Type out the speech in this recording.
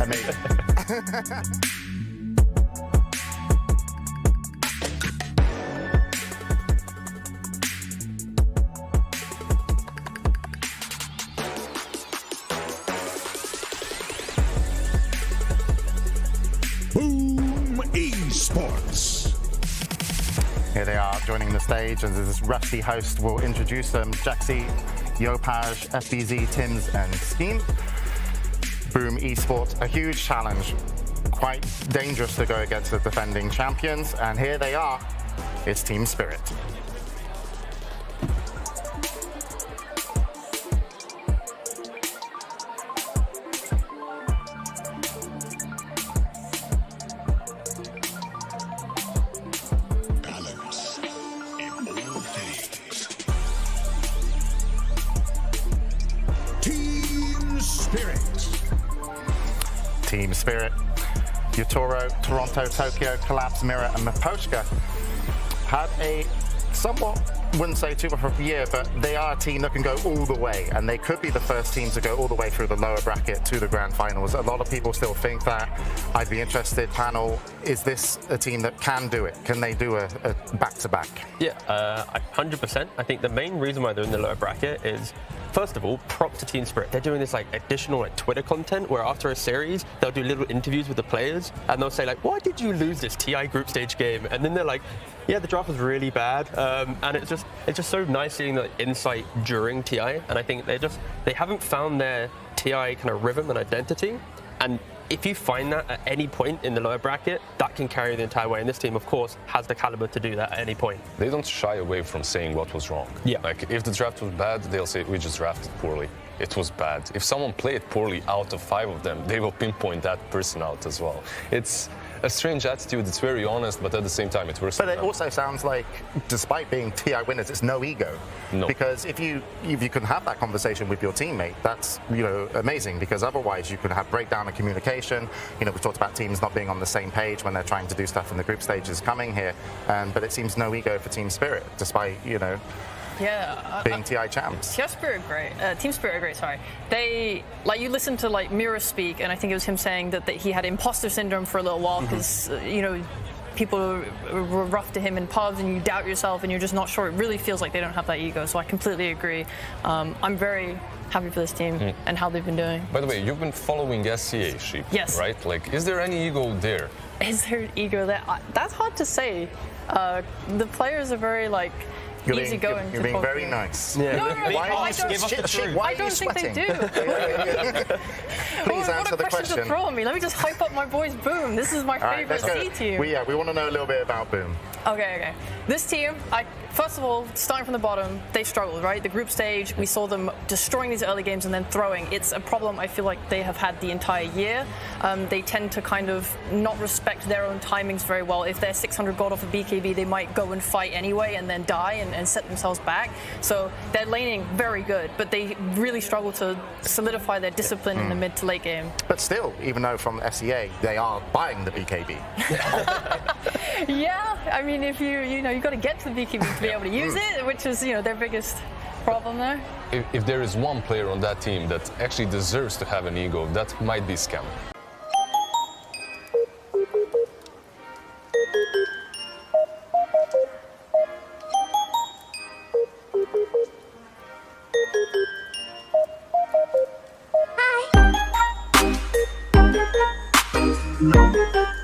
Amazing. Boom Esports. Here they are joining the stage, and this rusty host will introduce them. Jaxi, Yopaj, FBZ, Tims, and Scheme. Boom Esports, a huge challenge. Quite dangerous to go against the defending champions, and here they are. It's Team Spirit. Team Spirit, Yutoro, Toronto, Tokyo, Collapse, Mirror, and Maposhka had a somewhat, wouldn't say too much of a year, but they are a team that can go all the way, and they could be the first team to go all the way through the lower bracket to the grand finals. A lot of people still think that. I'd be interested, panel, is this a team that can do it? Can they do a back-to-back? Yeah, 100%. I think the main reason why they're in the lower bracket is, first of all, props to Team Spirit. They're doing this like additional Twitter content where after a series, they'll do little interviews with the players and they'll say like, why did you lose this TI group stage game? And then they're like, yeah, the draft was really bad. And it's just so nice seeing the insight during TI. And I think they haven't found their TI kind of rhythm and identity. And if you find that at any point in the lower bracket, that can carry the entire way. And this team, of course, has the caliber to do that at any point. They don't shy away from saying what was wrong. Yeah. Like, if the draft was bad, they'll say, we just drafted poorly. It was bad. If someone played poorly out of 5 of them, they will pinpoint that person out as well. It's a strange attitude. It's very honest, but at the same time, it works. But it also sounds like, despite being TI winners, it's no ego. No. Because if you can have that conversation with your teammate, that's amazing. Because otherwise, you could have breakdown in communication. We talked about teams not being on the same page when they're trying to do stuff in the group stages coming here. But it seems no ego for Team Spirit, despite being TI champs. Team Spirit are great, sorry. They, you listen to Mirror speak, and I think it was him saying that he had imposter syndrome for a little while because, people were rough to him in pubs and you doubt yourself and you're just not sure. It really feels like they don't have that ego, so I completely agree. I'm very happy for this team and how they've been doing. By the way, you've been following SCA, Sheep, yes. right? Is there any ego there? Is there ego there? That's hard to say. The players are very, easy going. You're being very nice. Yeah. No, why are you sweating? They do. Please answer the question. To throw at me. Let me just hype up my boys Boom. This is my favorite C team. We want to know a little bit about Boom. Okay. This team, first of all, starting from the bottom, they struggled, right? The group stage, we saw them destroying these early games and then throwing. It's a problem I feel like they have had the entire year. They tend to kind of not respect their own timings very well. If they're 600 gold off of BKB, they might go and fight anyway and then die and set themselves back. So they're laning very good, but they really struggle to solidify their discipline in the mid to late game. But still, even though from SEA, they are buying the BKB. Yeah, I mean, if you got to get to the BKB to be able to use it, which is, their biggest problem there. If there is one player on that team that actually deserves to have an ego, that might be Scam. Hi.